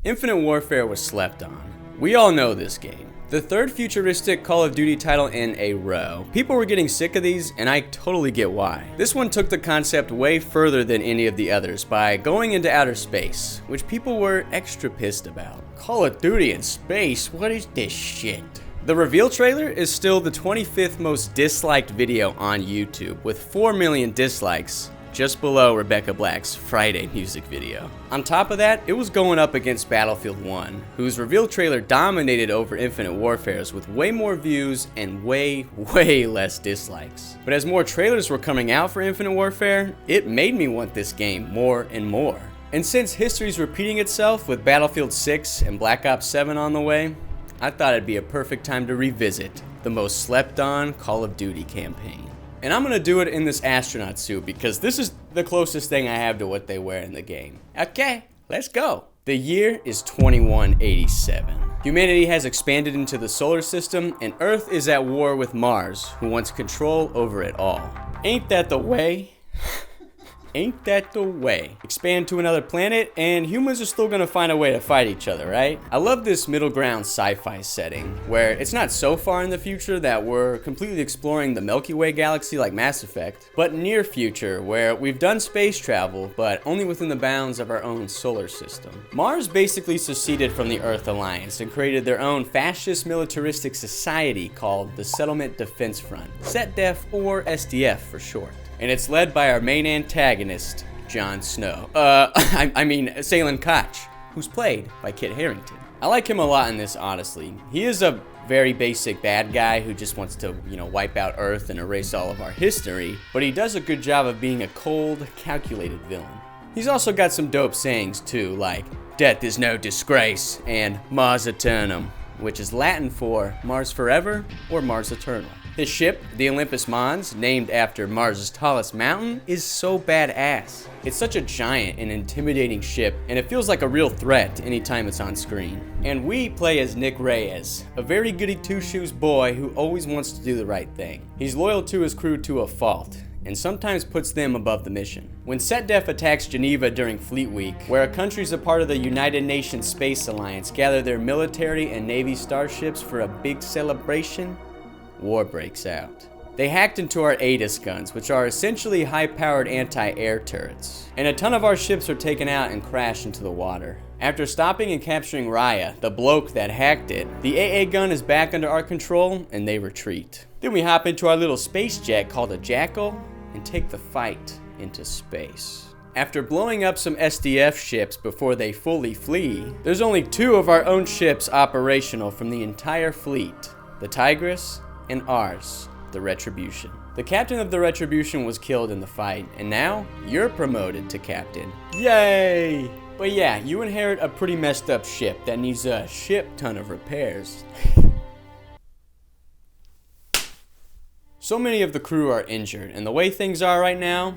Infinite Warfare was slept on. We all know this game. The third futuristic Call of Duty title in a row. People were getting sick of these, and I totally get why. This one took the concept way further than any of the others by going into outer space, which people were extra pissed about. Call of Duty in space? What is this shit? The reveal trailer is still the 25th most disliked video on YouTube, with 4 million dislikes, just below Rebecca Black's Friday music video. On top of that, it was going up against Battlefield 1, whose reveal trailer dominated over Infinite Warfare's with way more views and way less dislikes. But as more trailers were coming out for Infinite Warfare, it made me want this game more and more. And since history's repeating itself with Battlefield 6 and Black Ops 7 on the way, I thought it'd be a perfect time to revisit the most slept on Call of Duty campaign. And I'm gonna do it in this astronaut suit because this is the closest thing I have to what they wear in the game. Okay, let's go. The year is 2187. Humanity has expanded into the solar system and Earth is at war with Mars, who wants control over it all. Ain't that the way? Ain't that the way? Expand to another planet, and humans are still gonna find a way to fight each other, right? I love this middle ground sci-fi setting, where it's not so far in the future that we're completely exploring the Milky Way galaxy like Mass Effect, but near future, where we've done space travel, but only within the bounds of our own solar system. Mars basically seceded from the Earth Alliance and created their own fascist militaristic society called the Settlement Defense Front, SETDEF or SDF for short. And it's led by our main antagonist, Jon Snow. I mean, Salen Koch, who's played by Kit Harington. I like him a lot in this, honestly. He is a very basic bad guy who just wants to, wipe out Earth and erase all of our history, but he does a good job of being a cold, calculated villain. He's also got some dope sayings too, like, "Death is no disgrace," and "Mars Eternum," which is Latin for Mars Forever or Mars Eternal. His ship, the Olympus Mons, named after Mars' tallest mountain, is so badass. It's such a giant and intimidating ship, and it feels like a real threat anytime it's on screen. And we play as Nick Reyes, a very goody two-shoes boy who always wants to do the right thing. He's loyal to his crew to a fault, and sometimes puts them above the mission. When SETDEF attacks Geneva during Fleet Week, where countries a part of the United Nations Space Alliance gather their military and Navy starships for a big celebration, war breaks out. They hacked into our Aegis guns, which are essentially high-powered anti-air turrets, and a ton of our ships are taken out and crash into the water. After stopping and capturing Raya, the bloke that hacked it, the AA gun is back under our control, and they retreat. Then we hop into our little space jet called a Jackal, and take the fight into space. After blowing up some SDF ships before they fully flee, there's only 2 of our own ships operational from the entire fleet, the Tigris and ours, the Retribution. The captain of the Retribution was killed in the fight, and now you're promoted to captain. Yay! But yeah, you inherit a pretty messed up ship that needs a ship ton of repairs. So many of the crew are injured, and the way things are right now,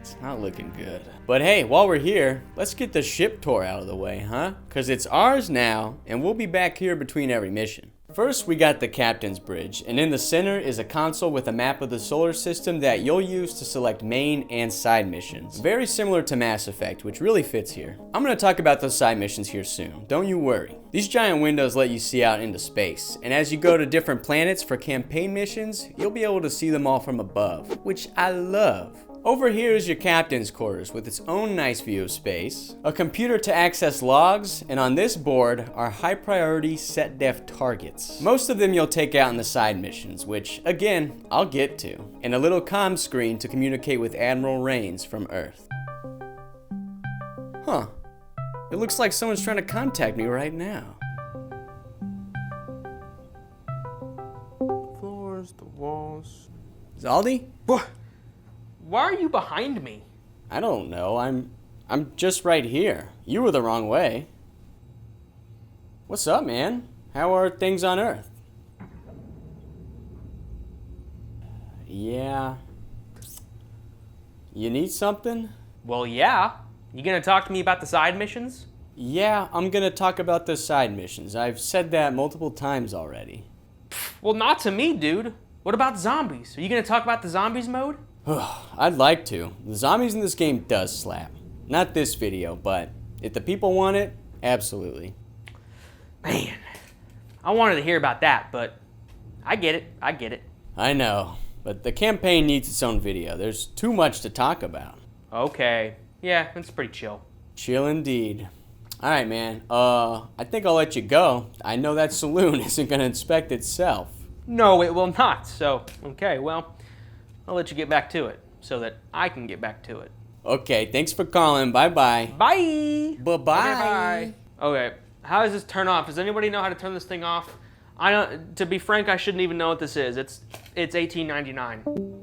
it's not looking good. But hey, while we're here, let's get the ship tour out of the way, huh? Cause it's ours now, and we'll be back here between every mission. First, we got the Captain's Bridge, and in the center is a console with a map of the solar system that you'll use to select main and side missions. Very similar to Mass Effect, which really fits here. I'm gonna talk about those side missions here soon, don't you worry. These giant windows let you see out into space, and as you go to different planets for campaign missions, you'll be able to see them all from above, which I love. Over here is your captain's quarters with its own nice view of space, a computer to access logs, and on this board are high priority SETDEF targets. Most of them you'll take out in the side missions, which again, I'll get to, and a little comm screen to communicate with Admiral Rains from Earth. Huh, it looks like someone's trying to contact me right now. Floors, the walls. Zaldi? What? Why are you behind me? I don't know, I'm just right here. You were the wrong way. What's up, man? How are things on Earth? Yeah. You need something? Well, yeah. You gonna talk to me about the side missions? Yeah, I'm gonna talk about the side missions. I've said that multiple times already. Well, not to me, dude. What about zombies? Are you gonna talk about the zombies mode? I'd like to. The zombies in this game does slap. Not this video, but if the people want it, Absolutely. Man, I wanted to hear about that, but I get it. I know, but the campaign needs its own video. There's too much to talk about. Okay. Yeah, it's pretty chill. Chill indeed. Alright, man. I think I'll let you go. I know that saloon isn't gonna inspect itself. No, it will not. So, okay, well, I'll let you get back to it so that I can get back to it. Okay, thanks for calling. Bye-bye. Bye! Bye-bye. Okay, bye. Okay, how does this turn off? Does anybody know how to turn this thing off? I don't, to be frank, I shouldn't even know what this is. It's $18.99.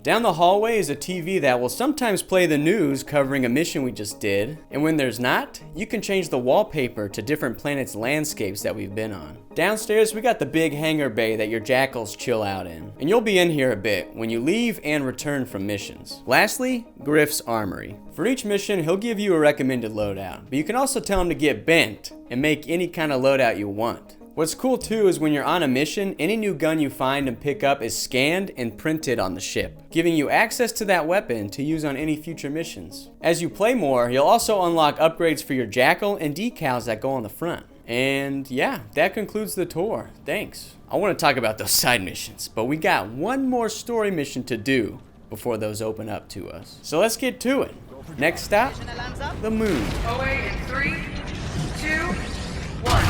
Down the hallway is a TV that will sometimes play the news covering a mission we just did, and when there's not, you can change the wallpaper to different planets' landscapes that we've been on. Downstairs, we got the big hangar bay that your jackals chill out in, and you'll be in here a bit when you leave and return from missions. Lastly, Griff's Armory. For each mission, he'll give you a recommended loadout, but you can also tell him to get bent and make any kind of loadout you want. What's cool too is when you're on a mission, any new gun you find and pick up is scanned and printed on the ship, giving you access to that weapon to use on any future missions. As you play more, you'll also unlock upgrades for your jackal and decals that go on the front. And yeah, that concludes the tour. Thanks. I want to talk about those side missions, but we got one more story mission to do before those open up to us. So let's get to it. Next stop, the moon. Away in 3, 2, 1.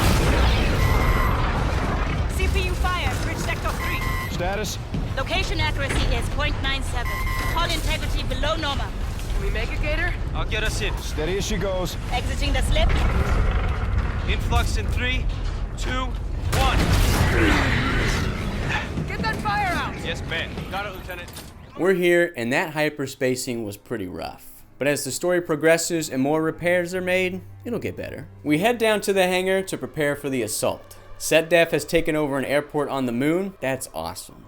CPU fire, bridge sector 3. Status? Location accuracy is 0.97. Hull integrity below normal. Can we make it, Gator? I'll get us in. Steady as she goes. Exiting the slip. Influx in 3, 2, 1. Get that fire out! Yes, ma'am. Got it, Lieutenant. We're here, and that hyperspacing was pretty rough. But as the story progresses and more repairs are made, it'll get better. We head down to the hangar to prepare for the assault. SetDef has taken over an airport on the moon. That's awesome.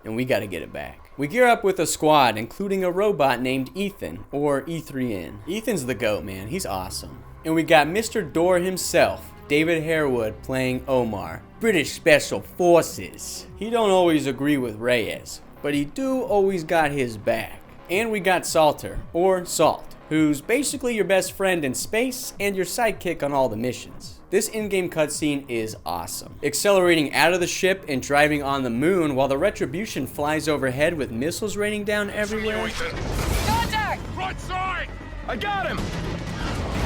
And we gotta get it back. We gear up with a squad, including a robot named Ethan, or E3N. Ethan's the GOAT, man. He's awesome. And we got Mr. Door himself, David Harewood, playing Omar, British Special Forces. He don't always agree with Reyes, but he do always got his back. And we got Salter, or Salt, who's basically your best friend in space and your sidekick on all the missions. This in-game cutscene is awesome. Accelerating out of the ship and driving on the moon while the Retribution flies overhead with missiles raining down everywhere. Contact! Right side! I got him!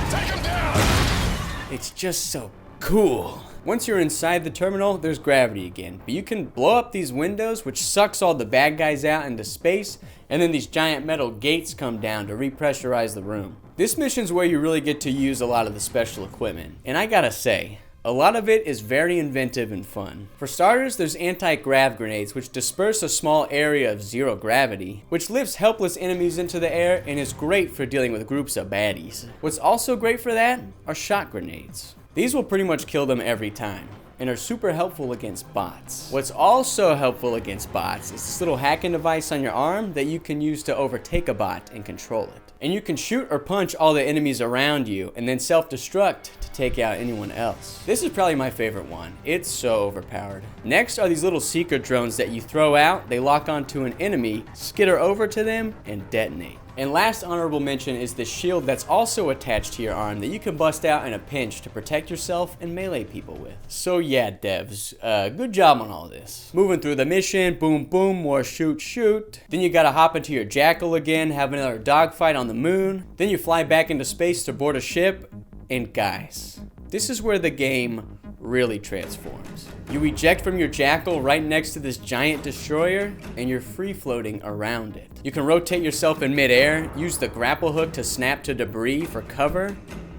Take him down! It's just so cool. Once you're inside the terminal, there's gravity again, but you can blow up these windows, which sucks all the bad guys out into space, and then these giant metal gates come down to repressurize the room. This mission's where you really get to use a lot of the special equipment, and I gotta say, a lot of it is very inventive and fun. For starters, there's anti-grav grenades, which disperse a small area of zero gravity, which lifts helpless enemies into the air and is great for dealing with groups of baddies. What's also great for that are shot grenades. These will pretty much kill them every time, and are super helpful against bots. What's also helpful against bots is this little hacking device on your arm that you can use to overtake a bot and control it. And you can shoot or punch all the enemies around you and then self-destruct to take out anyone else. This is probably my favorite one. It's so overpowered. Next are these little seeker drones that you throw out, they lock onto an enemy, skitter over to them, and detonate. And last honorable mention is the shield that's also attached to your arm that you can bust out in a pinch to protect yourself and melee people with. So yeah, devs, good job on all this. Moving through the mission, boom boom, more shoot shoot. Then you gotta hop into your jackal again, have another dogfight on the moon. Then you fly back into space to board a ship, and guys, this is where the game really transforms. You eject from your jackal right next to this giant destroyer, and you're free floating around it. You can rotate yourself in midair, use the grapple hook to snap to debris for cover,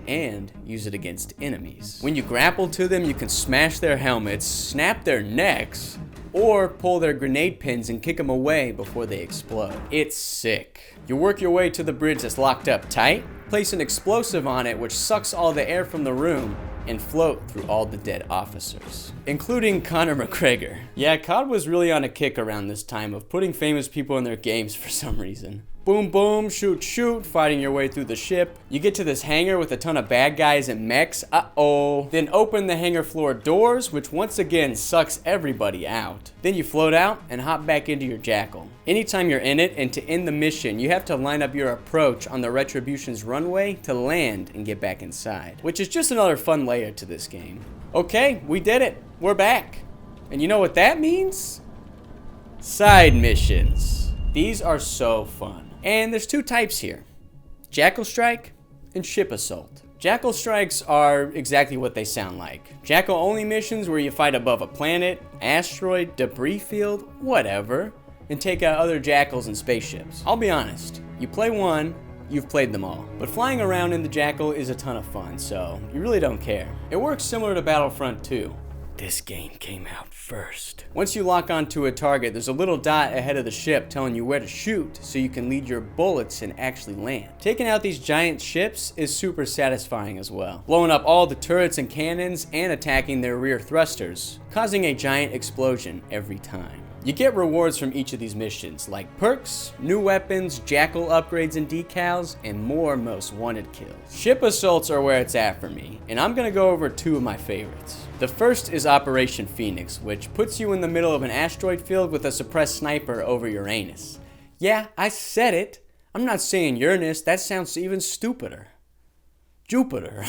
and use it against enemies. When you grapple to them, you can smash their helmets, snap their necks, or pull their grenade pins and kick them away before they explode. It's sick. You work your way to the bridge that's locked up tight, place an explosive on it which sucks all the air from the room, and float through all the dead officers, including Conor McGregor. Yeah, COD was really on a kick around this time of putting famous people in their games for some reason. Boom, boom, shoot, shoot, fighting your way through the ship. You get to this hangar with a ton of bad guys and mechs. Uh-oh. Then open the hangar floor doors, which once again sucks everybody out. Then you float out and hop back into your Jackal. Anytime you're in it and to end the mission, you have to line up your approach on the Retribution's runway to land and get back inside, which is just another fun layer to this game. Okay, we did it. We're back. And you know what that means? Side missions. These are so fun. And there's two types here. Jackal Strike and Ship Assault. Jackal Strikes are exactly what they sound like. Jackal only missions where you fight above a planet, asteroid, debris field, whatever, and take out other Jackals and spaceships. I'll be honest, you play one, you've played them all. But flying around in the Jackal is a ton of fun, so you really don't care. It works similar to Battlefront 2. This game came out first. Once you lock onto a target, there's a little dot ahead of the ship telling you where to shoot so you can lead your bullets and actually land. Taking out these giant ships is super satisfying as well. Blowing up all the turrets and cannons and attacking their rear thrusters, causing a giant explosion every time. You get rewards from each of these missions, like perks, new weapons, Jackal upgrades and decals, and more most wanted kills. Ship assaults are where it's at for me, and I'm gonna go over two of my favorites. The first is Operation Phoenix, which puts you in the middle of an asteroid field with a suppressed sniper over Uranus. Yeah, I said it. I'm not saying Uranus, that sounds even stupider. Jupiter.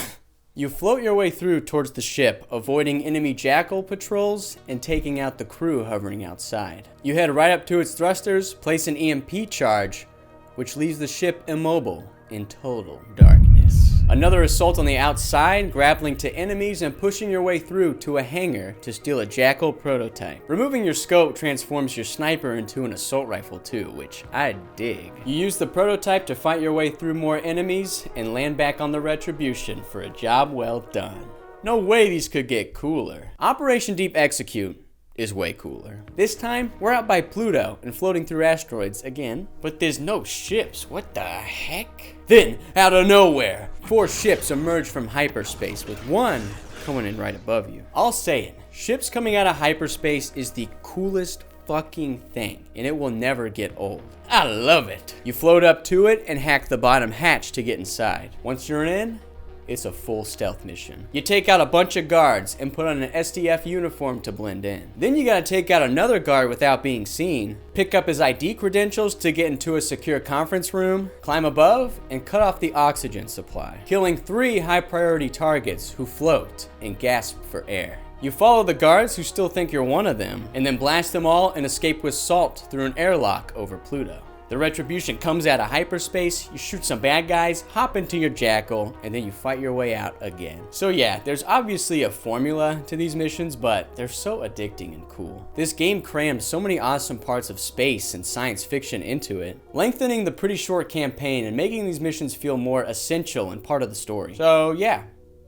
You float your way through towards the ship, avoiding enemy Jackal patrols and taking out the crew hovering outside. You head right up to its thrusters, place an EMP charge, which leaves the ship immobile in total darkness. Another assault on the outside, grappling to enemies and pushing your way through to a hangar to steal a Jackal prototype. Removing your scope transforms your sniper into an assault rifle too, which I dig. You use the prototype to fight your way through more enemies and land back on the Retribution for a job well done. No way these could get cooler. Operation Deep Execute is way cooler. This time, we're out by Pluto and floating through asteroids again, but there's no ships. What the heck? Then, out of nowhere, 4 ships emerge from hyperspace with one coming in right above you. I'll say it, ships coming out of hyperspace is the coolest fucking thing, and it will never get old. I love it. You float up to it and hack the bottom hatch to get inside. Once you're in, it's a full stealth mission. You take out a bunch of guards and put on an SDF uniform to blend in. Then you gotta take out another guard without being seen, pick up his ID credentials to get into a secure conference room, climb above, and cut off the oxygen supply, killing 3 high priority targets who float and gasp for air. You follow the guards who still think you're one of them, and then blast them all and escape with salt through an airlock over Pluto. The Retribution comes out of hyperspace, you shoot some bad guys, hop into your Jackal, and then you fight your way out again. So yeah, there's obviously a formula to these missions, but they're so addicting and cool. This game crammed so many awesome parts of space and science fiction into it, lengthening the pretty short campaign and making these missions feel more essential and part of the story. So yeah,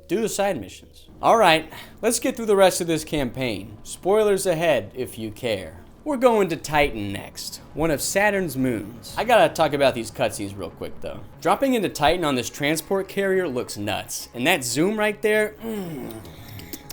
do the side missions. Alright, let's get through the rest of this campaign. Spoilers ahead if you care. We're going to Titan next, one of Saturn's moons. I gotta talk about these cutscenes real quick though. Dropping into Titan on this transport carrier looks nuts, and that zoom right there,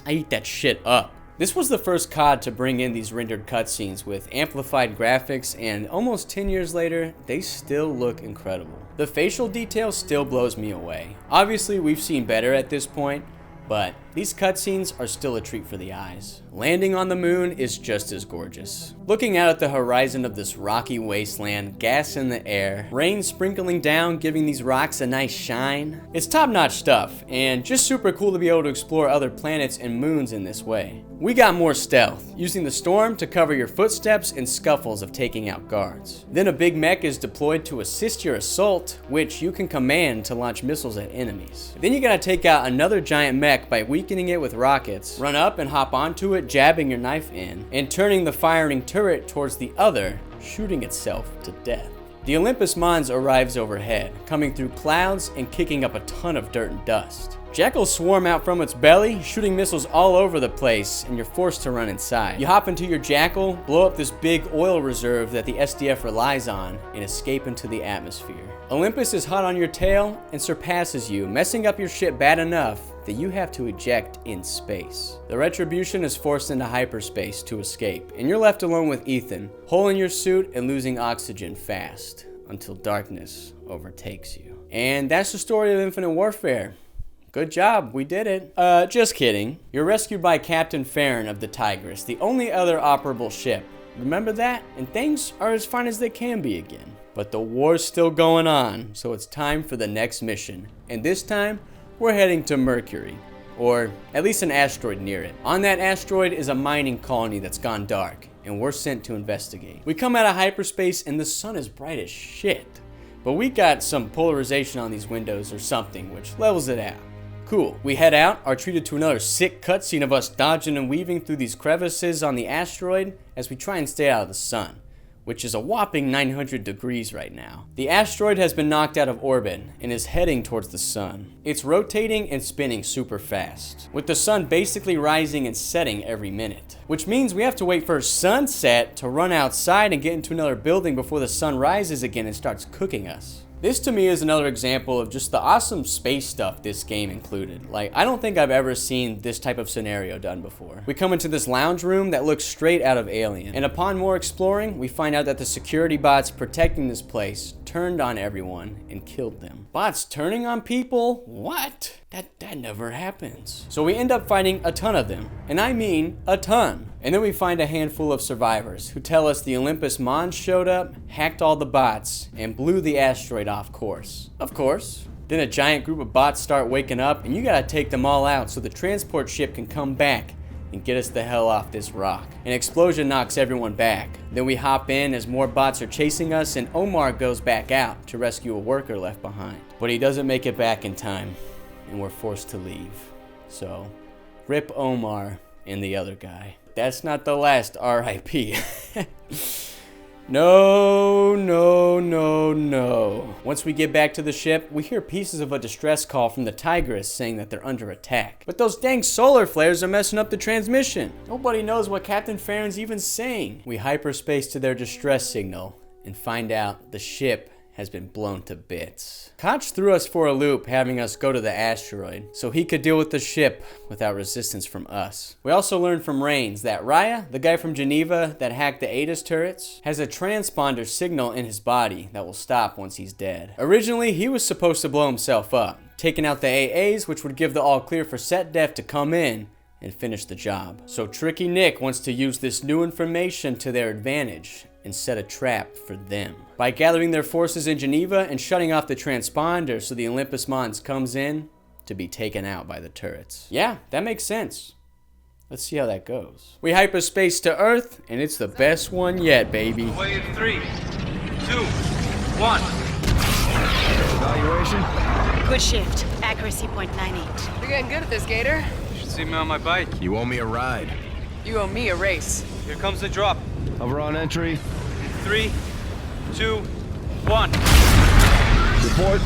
I eat that shit up. This was the first COD to bring in these rendered cutscenes with amplified graphics, and almost 10 years later, they still look incredible. The facial detail still blows me away. Obviously, we've seen better at this point, but these cutscenes are still a treat for the eyes. Landing on the moon is just as gorgeous. Looking out at the horizon of this rocky wasteland, gas in the air, rain sprinkling down, giving these rocks a nice shine. It's top-notch stuff, and just super cool to be able to explore other planets and moons in this way. We got more stealth, using the storm to cover your footsteps and scuffles of taking out guards. Then a big mech is deployed to assist your assault, which you can command to launch missiles at enemies. Then you gotta take out another giant mech by weakening it with rockets, run up and hop onto it, jabbing your knife in, and turning the firing turret towards the other, shooting itself to death. The Olympus Mons arrives overhead, coming through clouds and kicking up a ton of dirt and dust. Jackals swarm out from its belly, shooting missiles all over the place, and you're forced to run inside. You hop into your Jackal, blow up this big oil reserve that the SDF relies on, and escape into the atmosphere. Olympus is hot on your tail and surpasses you, messing up your ship bad enough that you have to eject in space. The Retribution is forced into hyperspace to escape, and you're left alone with Ethan, hole in your suit and losing oxygen fast. until darkness overtakes you. And that's the story of Infinite Warfare. Good job, we did it. Just kidding. You're rescued by Captain Farron of the Tigris, the only other operable ship. Remember that? And things are as fine as they can be again. But the war's still going on, so it's time for the next mission. And this time, we're heading to Mercury. Or at least an asteroid near it. On that asteroid is a mining colony that's gone dark, and we're sent to investigate. We come out of hyperspace and the sun is bright as shit. But we got some polarization on these windows or something, which levels it out. Cool. We head out, are treated to another sick cutscene of us dodging and weaving through these crevices on the asteroid as we try and stay out of the sun, which is a whopping 900 degrees right now. The asteroid has been knocked out of orbit and is heading towards the sun. It's rotating and spinning super fast, with the sun basically rising and setting every minute, which means we have to wait for sunset to run outside and get into another building before the sun rises again and starts cooking us. This to me is another example of just the awesome space stuff this game included. Like, I don't think I've ever seen this type of scenario done before. We come into this lounge room that looks straight out of Alien, and upon more exploring, we find out that the security bots protecting this place turned on everyone and killed them. Bots turning on people? What? That never happens. So we end up fighting a ton of them, and I mean a ton. And then we find a handful of survivors who tell us the Olympus Mons showed up, hacked all the bots, and blew the asteroid off course. Of course. Then a giant group of bots start waking up, and you gotta take them all out so the transport ship can come back and get us the hell off this rock. An explosion knocks everyone back. Then we hop in as more bots are chasing us, and Omar goes back out to rescue a worker left behind. But he doesn't make it back in time, and we're forced to leave. So, rip Omar and the other guy. That's not the last RIP. No, no, no, no. Once we get back to the ship, we hear pieces of a distress call from the Tigris saying that they're under attack. But those dang solar flares are messing up the transmission. Nobody knows what Captain Farron's even saying. We hyperspace to their distress signal and find out the ship has been blown to bits. Koch threw us for a loop, having us go to the asteroid so he could deal with the ship without resistance from us. We also learned from Rains that Raya, the guy from Geneva that hacked the ATIS turrets, has a transponder signal in his body that will stop once he's dead. Originally, he was supposed to blow himself up, taking out the AAs, which would give the all clear for SetDef to come in and finish the job. So Tricky Nick wants to use this new information to their advantage and set a trap for them. By gathering their forces in Geneva and shutting off the transponder so the Olympus Mons comes in to be taken out by the turrets. Yeah, that makes sense. Let's see how that goes. We hyperspace to Earth, and it's the best one yet, baby. Away in 3, 2, 1. Evaluation? Good shift. Accuracy .98. You're getting good at this, Gator. You should see me on my bike. You owe me a ride. You owe me a race. Here comes the drop. Hover on entry. 3, 2, 1. Report.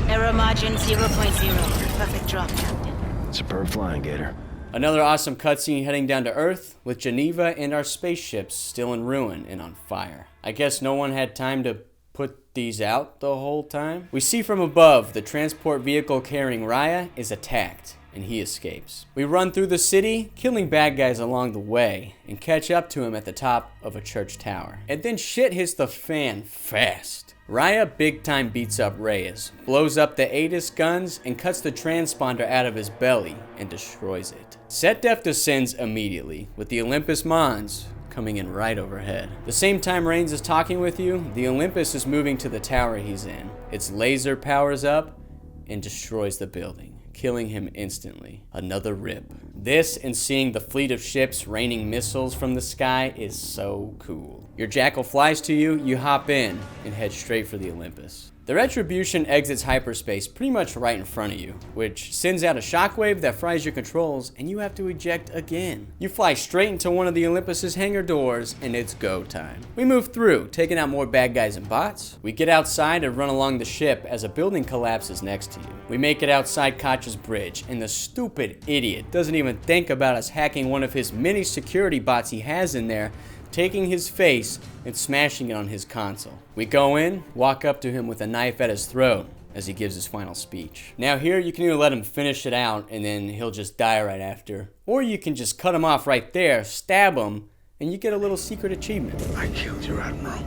Error margin 0.0. Perfect drop, Captain. Superb flying, Gator. Another awesome cutscene heading down to Earth with Geneva and our spaceships still in ruin and on fire. I guess no one had time to put these out the whole time. We see from above the transport vehicle carrying Raya is attacked, and he escapes. We run through the city, killing bad guys along the way, and catch up to him at the top of a church tower. And then shit hits the fan fast. Raya big time beats up Reyes, blows up the ATIS guns, and cuts the transponder out of his belly and destroys it. SetDef descends immediately, with the Olympus Mons coming in right overhead. The same time Rains is talking with you, the Olympus is moving to the tower he's in. Its laser powers up and destroys the building, killing him instantly. Another rip. This and seeing the fleet of ships raining missiles from the sky is so cool. Your Jackal flies to you, you hop in, and head straight for the Olympus. The Retribution exits hyperspace pretty much right in front of you, which sends out a shockwave that fries your controls, and you have to eject again. You fly straight into one of the Olympus's hangar doors, and it's go time. We move through, taking out more bad guys and bots. We get outside and run along the ship as a building collapses next to you. We make it outside Koch's bridge, and the stupid idiot doesn't even think about us hacking one of his many security bots he has in there, taking his face and smashing it on his console. We go in, walk up to him with a knife at his throat as he gives his final speech. Now here you can either let him finish it out and then he'll just die right after, or you can just cut him off right there, stab him, and you get a little secret achievement. I killed your admiral.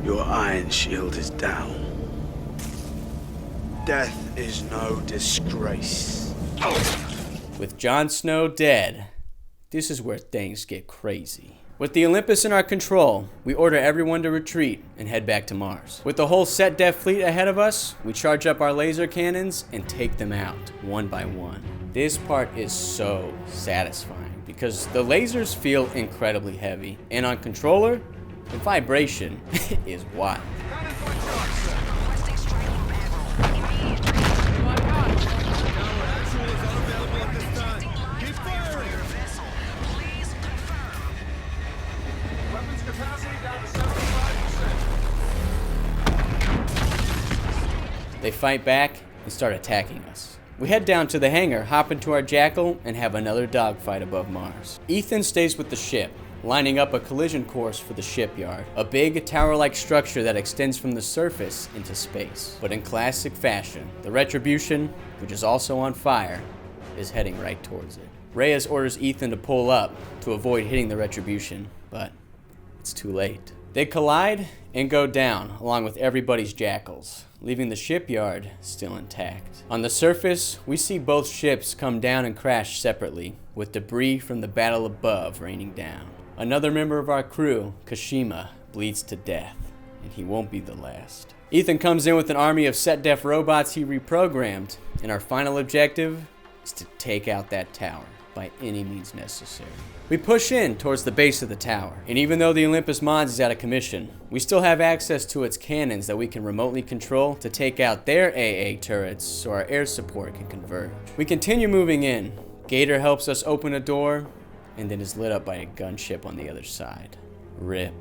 Your iron shield is down. Death is no disgrace. With Jon Snow dead, this is where things get crazy. With the Olympus in our control, we order everyone to retreat and head back to Mars. With the whole Set Def fleet ahead of us, we charge up our laser cannons and take them out, one by one. This part is so satisfying because the lasers feel incredibly heavy, and on controller, the vibration is wild. They fight back and start attacking us. We head down to the hangar, hop into our Jackal, and have another dogfight above Mars. Ethan stays with the ship, lining up a collision course for the shipyard, a big tower-like structure that extends from the surface into space. But in classic fashion, the Retribution, which is also on fire, is heading right towards it. Reyes orders Ethan to pull up to avoid hitting the Retribution, but it's too late. They collide and go down, along with everybody's Jackals, leaving the shipyard still intact. On the surface, we see both ships come down and crash separately, with debris from the battle above raining down. Another member of our crew, Kashima, bleeds to death, and he won't be the last. Ethan comes in with an army of Set Def robots he reprogrammed, and our final objective is to take out that tower by any means necessary. We push in towards the base of the tower, and even though the Olympus Mons is out of commission, we still have access to its cannons that we can remotely control to take out their AA turrets so our air support can converge. We continue moving in. Gator helps us open a door, and then is lit up by a gunship on the other side. RIP.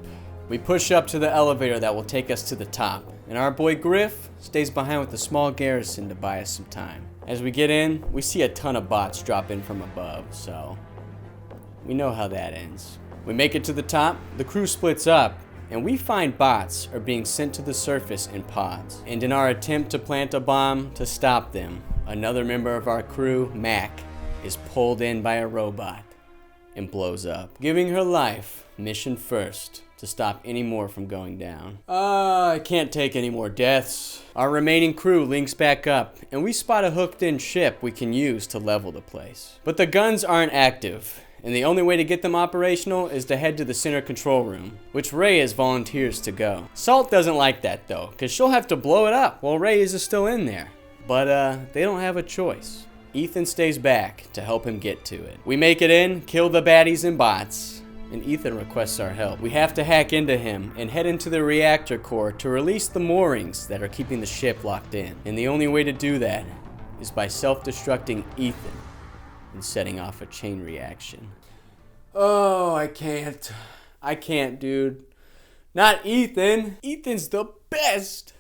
We push up to the elevator that will take us to the top, and our boy Griff stays behind with a small garrison to buy us some time. As we get in, we see a ton of bots drop in from above, so we know how that ends. We make it to the top, the crew splits up, and we find bots are being sent to the surface in pods. And in our attempt to plant a bomb to stop them, another member of our crew, Mac, is pulled in by a robot and blows up, giving her life, mission first, to stop any more from going down. I can't take any more deaths. Our remaining crew links back up, and we spot a hooked-in ship we can use to level the place. But the guns aren't active, and the only way to get them operational is to head to the center control room, which Reyes volunteers to go. Salt doesn't like that though, because she'll have to blow it up while Reyes is still in there. But they don't have a choice. Ethan stays back to help him get to it. We make it in, kill the baddies and bots, and Ethan requests our help. We have to hack into him and head into the reactor core to release the moorings that are keeping the ship locked in. And the only way to do that is by self-destructing Ethan and setting off a chain reaction. Oh, I can't. I can't, dude. Not Ethan. Ethan's the best.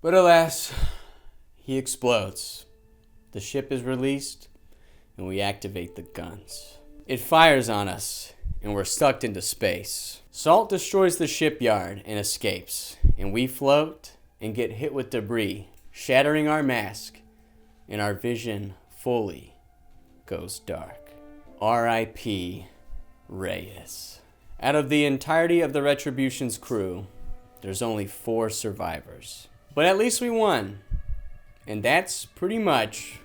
But alas, he explodes. The ship is released, and we activate the guns. It fires on us, and we're sucked into space. Salt destroys the shipyard and escapes, and we float and get hit with debris, shattering our mask, and our vision fully goes dark. R.I.P. Reyes. Out of the entirety of the Retribution's crew, there's only 4 survivors. But at least we won, and that's pretty much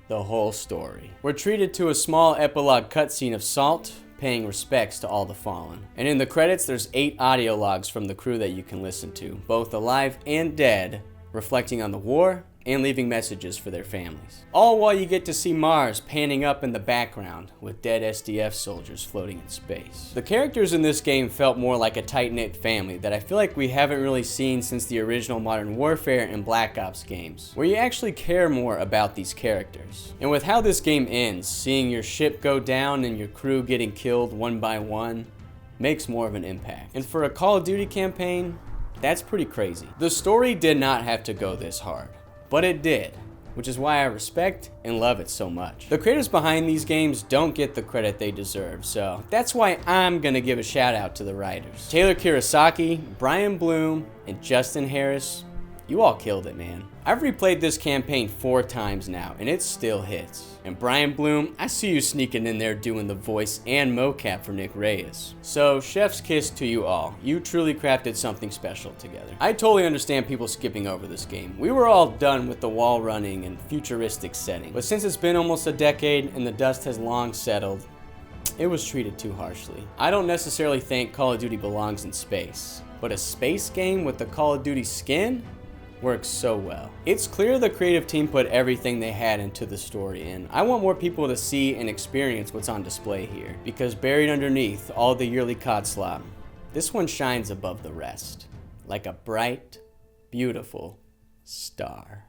the whole story. We're treated to a small epilogue cutscene of Salt paying respects to all the fallen. And in the credits, there's 8 audio logs from the crew that you can listen to, both alive and dead, reflecting on the war and leaving messages for their families. All while you get to see Mars panning up in the background with dead SDF soldiers floating in space. The characters in this game felt more like a tight-knit family that I feel like we haven't really seen since the original Modern Warfare and Black Ops games, where you actually care more about these characters. And with how this game ends, seeing your ship go down and your crew getting killed one by one makes more of an impact. And for a Call of Duty campaign, that's pretty crazy. The story did not have to go this hard, but it did, which is why I respect and love it so much. The creators behind these games don't get the credit they deserve, so that's why I'm gonna give a shout out to the writers. Taylor Kirasaki, Brian Bloom, and Justin Harris, You all killed it, man. I've replayed this campaign 4 times now, and it still hits. And Brian Bloom, I see you sneaking in there doing the voice and mocap for Nick Reyes. So, chef's kiss to you all. You truly crafted something special together. I totally understand people skipping over this game. We were all done with the wall running and futuristic setting. But since it's been almost a decade and the dust has long settled, it was treated too harshly. I don't necessarily think Call of Duty belongs in space, but a space game with the Call of Duty skin works so well. It's clear the creative team put everything they had into the story, and I want more people to see and experience what's on display here, because buried underneath all the yearly COD slop, this one shines above the rest, like a bright, beautiful star.